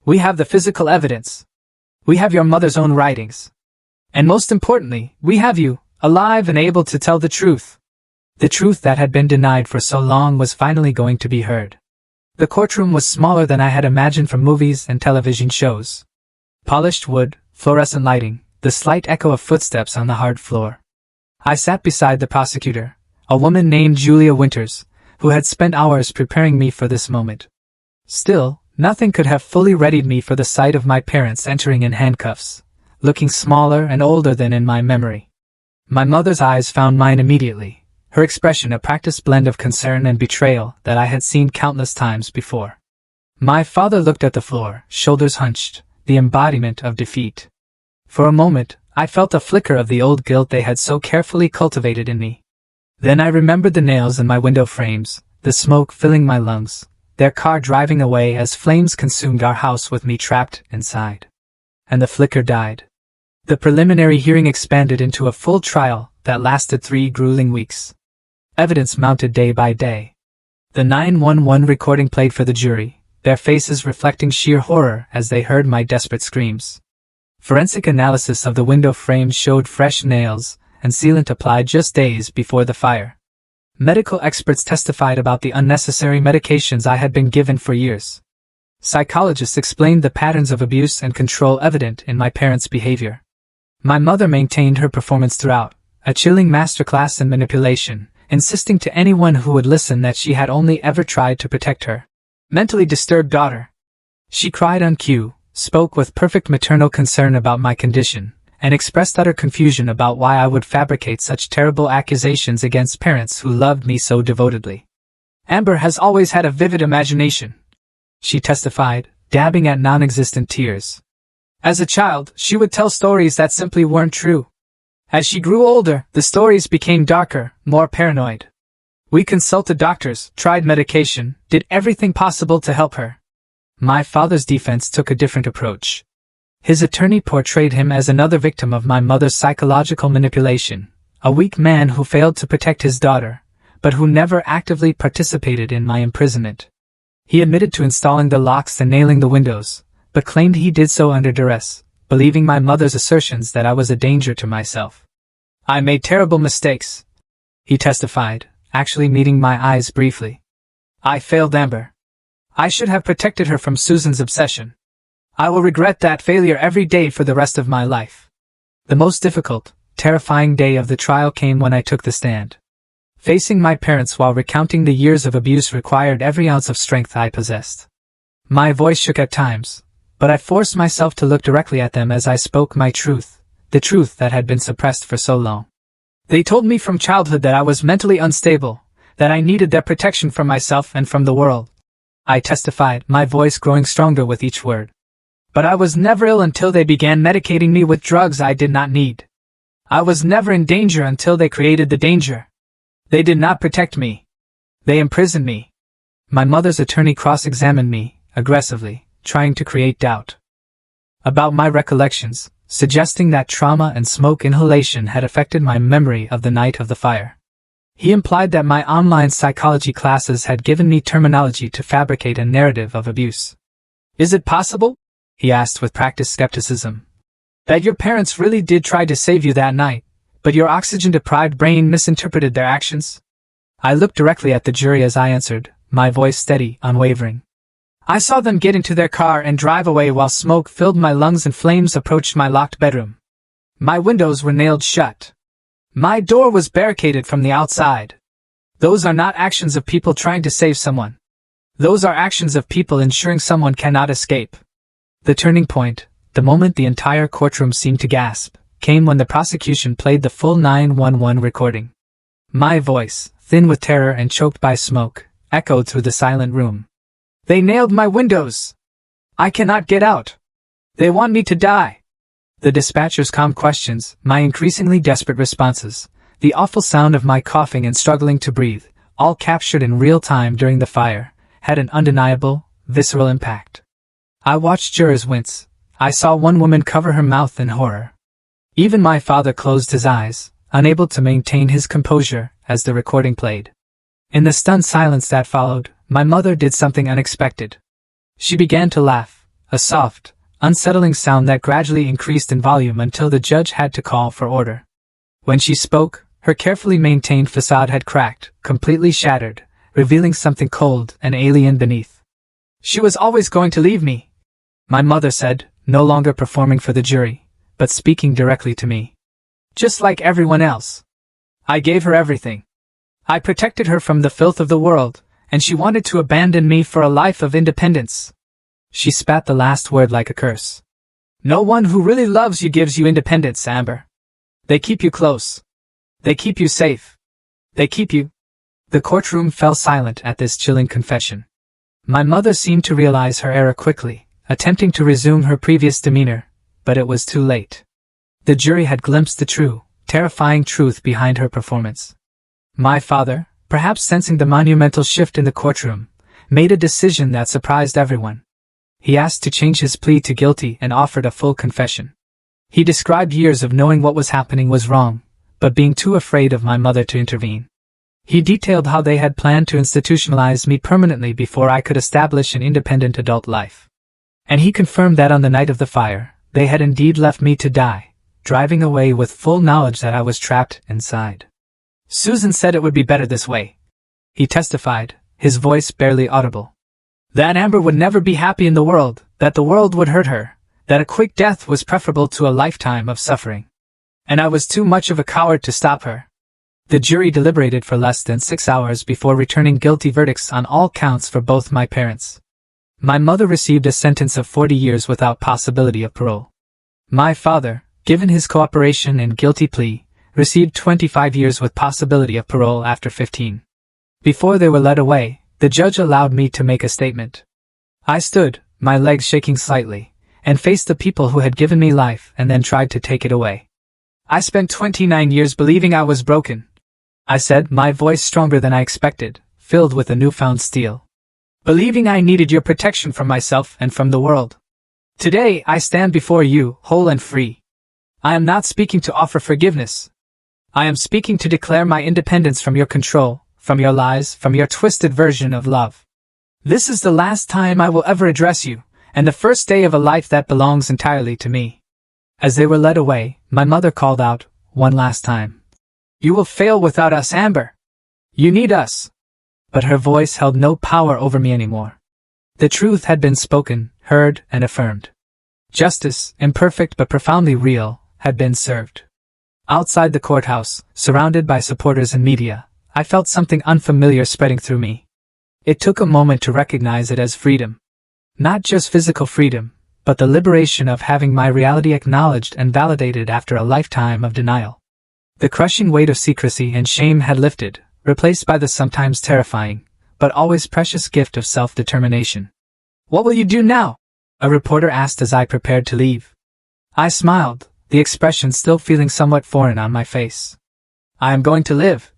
We have the physical evidence. We have your mother's own writings. And most importantly, we have you, alive and able to tell the truth. The truth that had been denied for so long was finally going to be heard. The courtroom was smaller than I had imagined from movies and television shows. Polished wood, fluorescent lighting, the slight echo of footsteps on the hard floor. I sat beside the prosecutor, a woman named Julia Winters, who had spent hours preparing me for this moment. Still, nothing could have fully readied me for the sight of my parents entering in handcuffs, looking smaller and older than in my memory. My mother's eyes found mine immediately, her expression a practiced blend of concern and betrayal that I had seen countless times before. My father looked at the floor, shoulders hunched, the embodiment of defeat. For a moment, I felt a flicker of the old guilt they had so carefully cultivated in me. Then I remembered the nails in my window frames, the smoke filling my lungs, their car driving away as flames consumed our house with me trapped inside. And the flicker died. The preliminary hearing expanded into a full trial that lasted 3 grueling weeks. Evidence mounted day by day. The 911 recording played for the jury, their faces reflecting sheer horror as they heard my desperate screams. Forensic analysis of the window frames showed fresh nails and sealant applied just days before the fire. Medical experts testified about the unnecessary medications I had been given for years. Psychologists explained the patterns of abuse and control evident in my parents' behavior. My mother maintained her performance throughout, a chilling masterclass in manipulation, insisting to anyone who would listen that she had only ever tried to protect her mentally disturbed daughter. She cried on cue, spoke with perfect maternal concern about my condition, and expressed utter confusion about why I would fabricate such terrible accusations against parents who loved me so devotedly. Amber has always had a vivid imagination, she testified, dabbing at non-existent tears. As a child, she would tell stories that simply weren't true. As she grew older, the stories became darker, more paranoid. We consulted doctors, tried medication, did everything possible to help her. My father's defense took a different approach. His attorney portrayed him as another victim of my mother's psychological manipulation, a weak man who failed to protect his daughter, but who never actively participated in my imprisonment. He admitted to installing the locks and nailing the windows, but claimed he did so under duress, believing my mother's assertions that I was a danger to myself. I made terrible mistakes, he testified, actually meeting my eyes briefly. I failed Amber. I should have protected her from Susan's obsession. I will regret that failure every day for the rest of my life. The most difficult, terrifying day of the trial came when I took the stand. Facing my parents while recounting the years of abuse required every ounce of strength I possessed. My voice shook at times, but I forced myself to look directly at them as I spoke my truth, the truth that had been suppressed for so long. They told me from childhood that I was mentally unstable, that I needed their protection from myself and from the world. I testified, my voice growing stronger with each word. But I was never ill until they began medicating me with drugs I did not need. I was never in danger until they created the danger. They did not protect me. They imprisoned me. My mother's attorney cross-examined me, aggressively, trying to create doubt about my recollections, suggesting that trauma and smoke inhalation had affected my memory of the night of the fire. He implied that my online psychology classes had given me terminology to fabricate a narrative of abuse. Is it possible, he asked with practiced skepticism, that your parents really did try to save you that night, but your oxygen-deprived brain misinterpreted their actions? I looked directly at the jury as I answered, my voice steady, unwavering. I saw them get into their car and drive away while smoke filled my lungs and flames approached my locked bedroom. My windows were nailed shut. My door was barricaded from the outside. Those are not actions of people trying to save someone. Those are actions of people ensuring someone cannot escape. The turning point, the moment the entire courtroom seemed to gasp, came when the prosecution played the full 911 recording. My voice, thin with terror and choked by smoke, echoed through the silent room. They nailed my windows. I cannot get out. They want me to die. The dispatcher's calm questions, my increasingly desperate responses, the awful sound of my coughing and struggling to breathe, all captured in real time during the fire, had an undeniable, visceral impact. I watched jurors wince. I saw one woman cover her mouth in horror. Even my father closed his eyes, unable to maintain his composure as the recording played. In the stunned silence that followed, my mother did something unexpected. She began to laugh, a soft, unsettling sound that gradually increased in volume until the judge had to call for order. When she spoke, Her carefully maintained facade had cracked, completely shattered, revealing something cold and alien beneath. "She was always going to leave me," my mother said, no longer performing for the jury, but speaking directly to me. "Just like everyone else. I gave her everything. I protected her from the filth of the world, and she wanted to abandon me for a life of independence." She spat the last word like a curse. "No one who really loves you gives you independence, Amber. They keep you close. They keep you safe. They keep you—" The courtroom fell silent at this chilling confession. My mother seemed to realize her error quickly, attempting to resume her previous demeanor, but it was too late. The jury had glimpsed the true, terrifying truth behind her performance. My father, perhaps sensing the monumental shift in the courtroom, made a decision that surprised everyone. He asked to change his plea to guilty and offered a full confession. He described years of knowing what was happening was wrong, but being too afraid of my mother to intervene. He detailed how they had planned to institutionalize me permanently before I could establish an independent adult life. And he confirmed that on the night of the fire, they had indeed left me to die, driving away with full knowledge that I was trapped inside. "Susan said it would be better this way," he testified, his voice barely audible. "That Amber would never be happy in the world, that the world would hurt her, that a quick death was preferable to a lifetime of suffering. And I was too much of a coward to stop her." The jury deliberated for less than 6 hours before returning guilty verdicts on all counts for both my parents. My mother received a sentence of 40 years without possibility of parole. My father, given his cooperation and guilty plea, received 25 years with possibility of parole after 15. Before they were led away, the judge allowed me to make a statement. I stood, my legs shaking slightly, and faced the people who had given me life and then tried to take it away. "I spent 29 years believing I was broken," I said, my voice stronger than I expected, filled with a newfound steel. "Believing I needed your protection from myself and from the world. Today I stand before you, whole and free. I am not speaking to offer forgiveness. I am speaking to declare my independence from your control, from your lies, from your twisted version of love. This is the last time I will ever address you, and the first day of a life that belongs entirely to me." As they were led away, my mother called out, one last time, "You will fail without us, Amber. You need us." But her voice held no power over me anymore. The truth had been spoken, heard, and affirmed. Justice, imperfect but profoundly real, had been served. Outside the courthouse, surrounded by supporters and media, I felt something unfamiliar spreading through me. It took a moment to recognize it as freedom. Not just physical freedom, but the liberation of having my reality acknowledged and validated after a lifetime of denial. The crushing weight of secrecy and shame had lifted, replaced by the sometimes terrifying, but always precious gift of self-determination. "What will you do now?" a reporter asked as I prepared to leave. I smiled, the expression still feeling somewhat foreign on my face. "I am going to live,"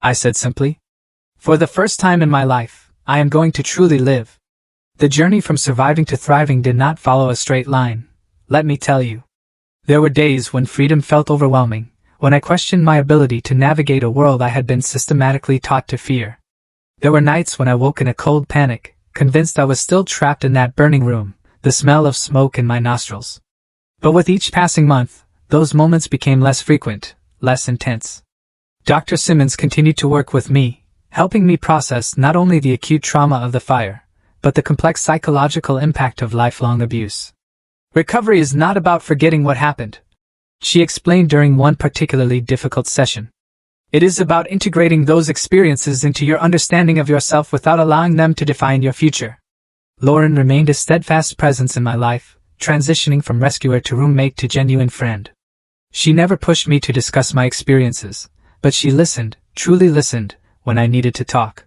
I said simply. "For the first time in my life, I am going to truly live." The journey from surviving to thriving did not follow a straight line, let me tell you. There were days when freedom felt overwhelming, when I questioned my ability to navigate a world I had been systematically taught to fear. There were nights when I woke in a cold panic, convinced I was still trapped in that burning room, the smell of smoke in my nostrils. But with each passing month, those moments became less frequent, less intense. Dr. Simmons continued to work with me, helping me process not only the acute trauma of the fire, but the complex psychological impact of lifelong abuse. "Recovery is not about forgetting what happened," she explained during one particularly difficult session. "It is about integrating those experiences into your understanding of yourself without allowing them to define your future." Lauren remained a steadfast presence in my life, transitioning from rescuer to roommate to genuine friend. She never pushed me to discuss my experiences, but she listened, truly listened, when I needed to talk.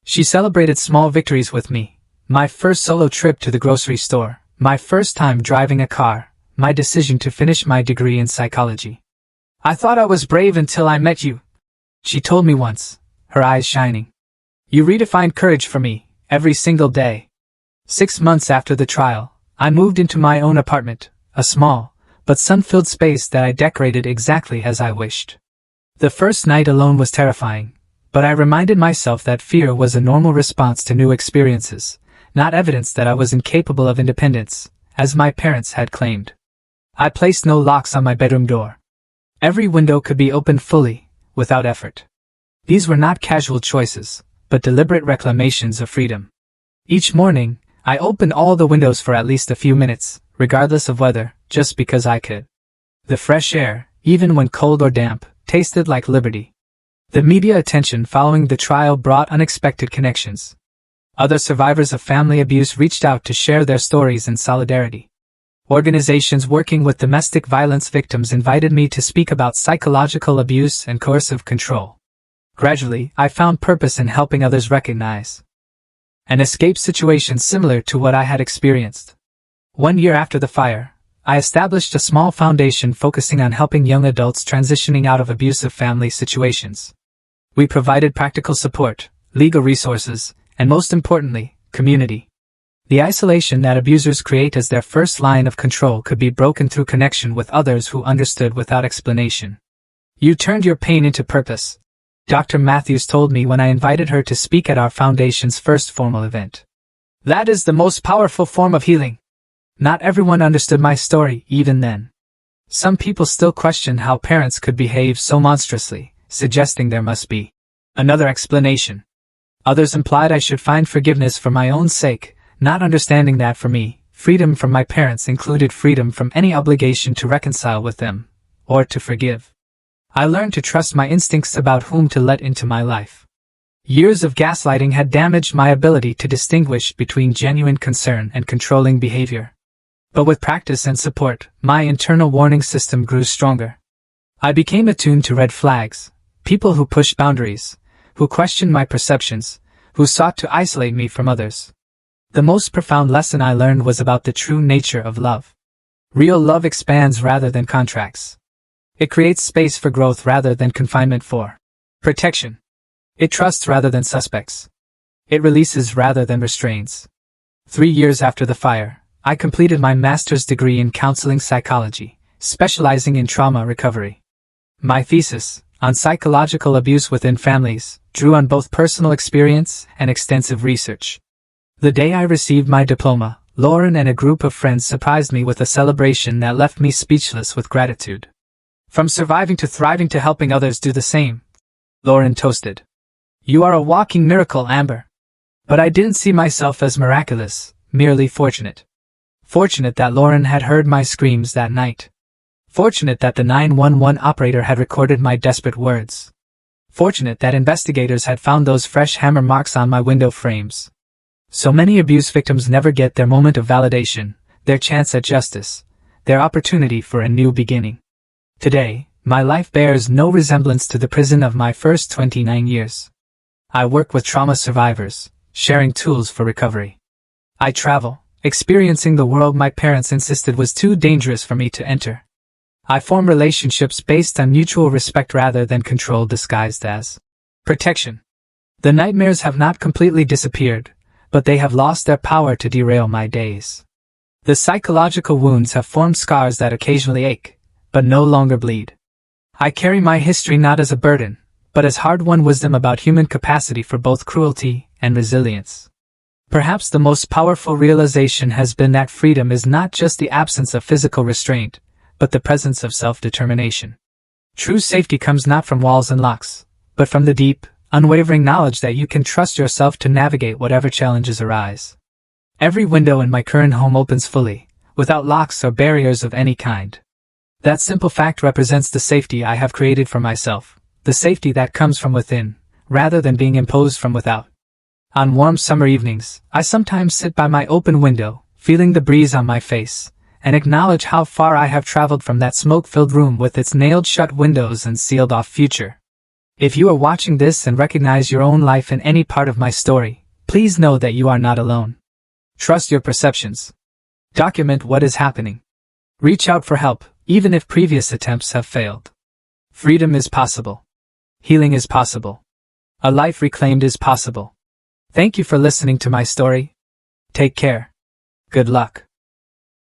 She celebrated small victories with me. My first solo trip to the grocery store, my first time driving a car, my decision to finish my degree in psychology. "I thought I was brave until I met you," she told me once, her eyes shining. "You redefined courage for me, every single day." 6 months after the trial, I moved into my own apartment, a small, but sun-filled space that I decorated exactly as I wished. The first night alone was terrifying, but I reminded myself that fear was a normal response to new experiences, not evidence that I was incapable of independence, as my parents had claimed. I placed no locks on my bedroom door. Every window could be opened fully, without effort. These were not casual choices, but deliberate reclamations of freedom. Each morning, I opened all the windows for at least a few minutes, regardless of weather, just because I could. The fresh air, even when cold or damp, tasted like liberty. The media attention following the trial brought unexpected connections. Other survivors of family abuse reached out to share their stories in solidarity. Organizations working with domestic violence victims invited me to speak about psychological abuse and coercive control. Gradually, I found purpose in helping others recognize and escape situations similar to what I had experienced. 1 year after the fire, I established a small foundation focusing on helping young adults transitioning out of abusive family situations. We provided practical support, legal resources, and most importantly, community. The isolation that abusers create as their first line of control could be broken through connection with others who understood without explanation. You turned your pain into purpose, Dr. Matthews told me when I invited her to speak at our foundation's first formal event. That is the most powerful form of healing. Not everyone understood my story even then. Some people still question how parents could behave so monstrously, suggesting there must be another explanation. Others implied I should find forgiveness for my own sake, not understanding that for me, freedom from my parents included freedom from any obligation to reconcile with them, or to forgive. I learned to trust my instincts about whom to let into my life. Years of gaslighting had damaged my ability to distinguish between genuine concern and controlling behavior. But with practice and support, my internal warning system grew stronger. I became attuned to red flags, people who pushed boundaries, who questioned my perceptions, who sought to isolate me from others. The most profound lesson I learned was about the true nature of love. Real love expands rather than contracts. It creates space for growth rather than confinement for protection. It trusts rather than suspects. It releases rather than restrains. 3 years after the fire, I completed my master's degree in counseling psychology, specializing in trauma recovery. My thesis, on psychological abuse within families, drew on both personal experience and extensive research. The day I received my diploma, Lauren and a group of friends surprised me with a celebration that left me speechless with gratitude. From surviving to thriving to helping others do the same, Lauren toasted. You are a walking miracle, Amber. But I didn't see myself as miraculous, merely fortunate. Fortunate that Lauren had heard my screams that night. Fortunate that the 911 operator had recorded my desperate words. Fortunate that investigators had found those fresh hammer marks on my window frames. So many abuse victims never get their moment of validation, their chance at justice, their opportunity for a new beginning. Today, my life bears no resemblance to the prison of my first 29 years. I work with trauma survivors, sharing tools for recovery. I travel, experiencing the world my parents insisted was too dangerous for me to enter. I form relationships based on mutual respect rather than control disguised as protection. The nightmares have not completely disappeared, but they have lost their power to derail my days. The psychological wounds have formed scars that occasionally ache, but no longer bleed. I carry my history not as a burden, but as hard-won wisdom about human capacity for both cruelty and resilience. Perhaps the most powerful realization has been that freedom is not just the absence of physical restraint, but the presence of self-determination. True safety comes not from walls and locks, but from the deep, unwavering knowledge that you can trust yourself to navigate whatever challenges arise. Every window in my current home opens fully, without locks or barriers of any kind. That simple fact represents the safety I have created for myself, the safety that comes from within, rather than being imposed from without. On warm summer evenings, I sometimes sit by my open window, feeling the breeze on my face, and acknowledge how far I have traveled from that smoke-filled room with its nailed-shut windows and sealed-off future. If you are watching this and recognize your own life in any part of my story, please know that you are not alone. Trust your perceptions. Document what is happening. Reach out for help, even if previous attempts have failed. Freedom is possible. Healing is possible. A life reclaimed is possible. Thank you for listening to my story. Take care. Good luck.